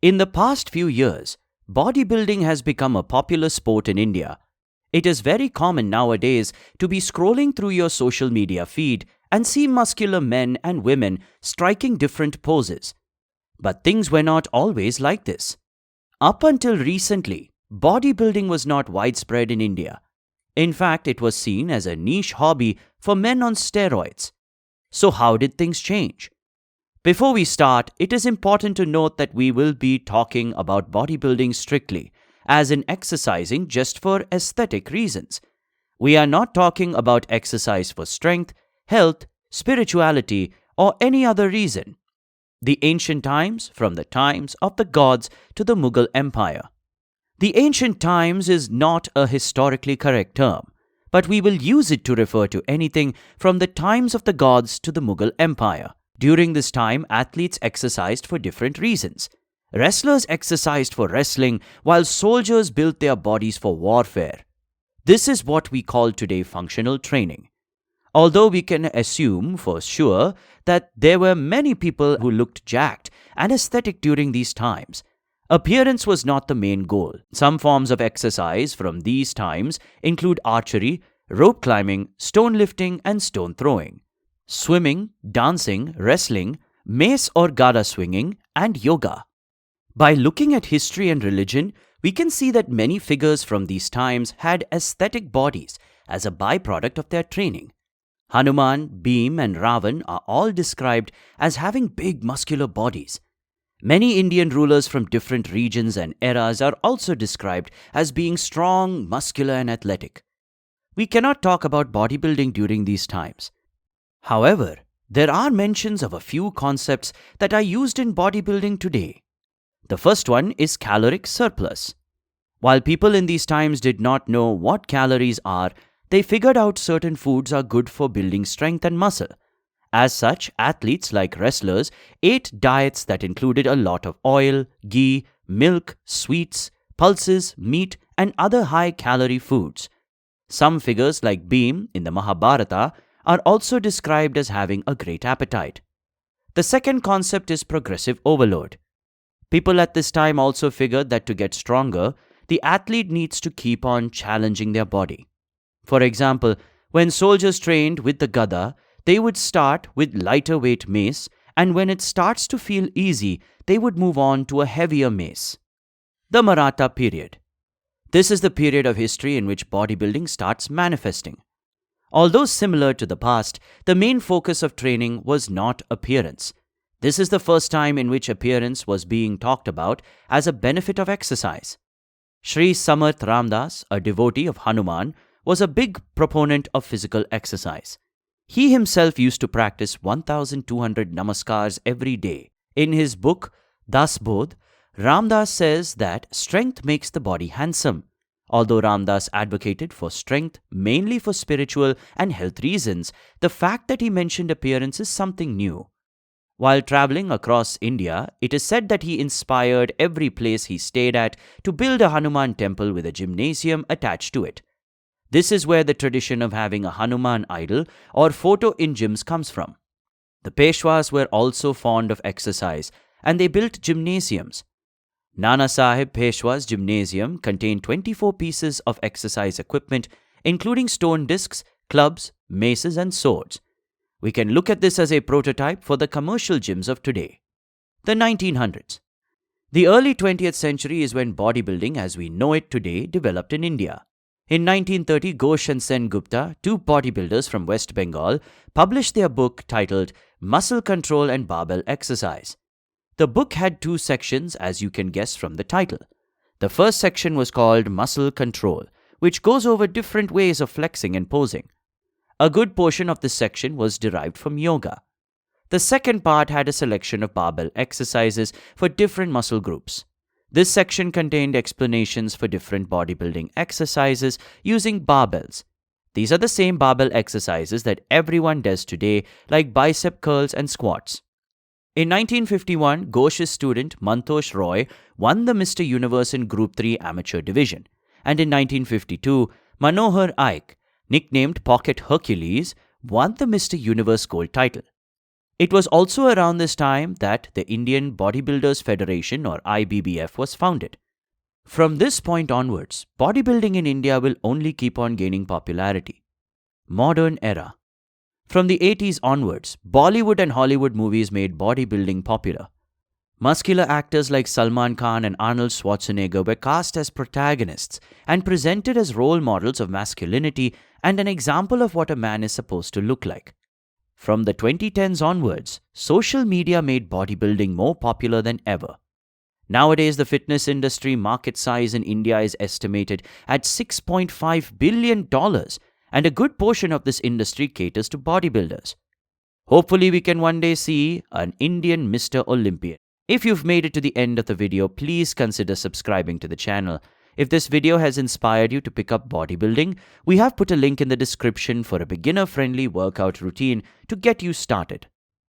In the past few years, bodybuilding has become a popular sport in India. It is very common nowadays to be scrolling through your social media feed and see muscular men and women striking different poses. But things were not always like this. Up until recently, bodybuilding was not widespread in India. In fact, it was seen as a niche hobby for men on steroids. So how did things change? Before we start, it is important to note that we will be talking about bodybuilding strictly, as in exercising just for aesthetic reasons. We are not talking about exercise for strength, health, spirituality, or any other reason. The ancient times, from the times of the gods to the Mughal Empire. The ancient times is not a historically correct term, but we will use it to refer to anything from the times of the gods to the Mughal Empire. During this time, athletes exercised for different reasons. Wrestlers exercised for wrestling, while soldiers built their bodies for warfare. This is what we call today functional training. Although we can assume for sure that there were many people who looked jacked and aesthetic during these times, appearance was not the main goal. Some forms of exercise from these times include archery, rope climbing, stone lifting, and stone throwing, swimming, dancing, wrestling, mace or gada swinging, and yoga. By looking at history and religion, we can see that many figures from these times had aesthetic bodies as a byproduct of their training. Hanuman, Bhim, and Ravan are all described as having big muscular bodies. Many Indian rulers from different regions and eras are also described as being strong, muscular, and athletic. We cannot talk about bodybuilding during these times. However, there are mentions of a few concepts that are used in bodybuilding today. The first one is caloric surplus. While people in these times did not know what calories are, they figured out certain foods are good for building strength and muscle. As such, athletes like wrestlers ate diets that included a lot of oil, ghee, milk, sweets, pulses, meat, and other high-calorie foods. Some figures like Bhim in the Mahabharata are also described as having a great appetite. The second concept is progressive overload. People at this time also figured that to get stronger, the athlete needs to keep on challenging their body. For example, when soldiers trained with the gada, they would start with lighter weight mace, and when it starts to feel easy, they would move on to a heavier mace. The Maratha period. This is the period of history in which bodybuilding starts manifesting. Although similar to the past, the main focus of training was not appearance. This is the first time in which appearance was being talked about as a benefit of exercise. Sri Samarth Ramdas, a devotee of Hanuman, was a big proponent of physical exercise. He himself used to practice 1,200 namaskars every day. In his book, Das Bodh, Ramdas says that strength makes the body handsome. Although Ramdas advocated for strength mainly for spiritual and health reasons, the fact that he mentioned appearance is something new. While traveling across India, it is said that he inspired every place he stayed at to build a Hanuman temple with a gymnasium attached to it. This is where the tradition of having a Hanuman idol or photo in gyms comes from. The Peshwas were also fond of exercise, and they built gymnasiums. Nana Sahib Peshwa's gymnasium contained 24 pieces of exercise equipment, including stone discs, clubs, maces, and swords. We can look at this as a prototype for the commercial gyms of today. The 1900s. The early 20th century is when bodybuilding as we know it today developed in India. In 1930, Ghosh and Sen Gupta, two bodybuilders from West Bengal, published their book titled Muscle Control and Barbell Exercise. The book had two sections, as you can guess from the title. The first section was called Muscle Control, which goes over different ways of flexing and posing. A good portion of this section was derived from yoga. The second part had a selection of barbell exercises for different muscle groups. This section contained explanations for different bodybuilding exercises using barbells. These are the same barbell exercises that everyone does today, like bicep curls and squats. In 1951, Ghosh's student Mantosh Roy won the Mr. Universe in Group 3 Amateur Division, and in 1952, Manohar Aik, nicknamed Pocket Hercules, won the Mr. Universe Gold title. It was also around this time that the Indian Bodybuilders Federation or IBBF was founded. From this point onwards, bodybuilding in India will only keep on gaining popularity. Modern era. From the 80s onwards, Bollywood and Hollywood movies made bodybuilding popular. Muscular actors like Salman Khan and Arnold Schwarzenegger were cast as protagonists and presented as role models of masculinity and an example of what a man is supposed to look like. From the 2010s onwards, social media made bodybuilding more popular than ever. Nowadays, the fitness industry market size in India is estimated at $6.5 billion, and a good portion of this industry caters to bodybuilders. Hopefully, we can one day see an Indian Mr. Olympian. If you've made it to the end of the video, please consider subscribing to the channel. If this video has inspired you to pick up bodybuilding, we have put a link in the description for a beginner-friendly workout routine to get you started.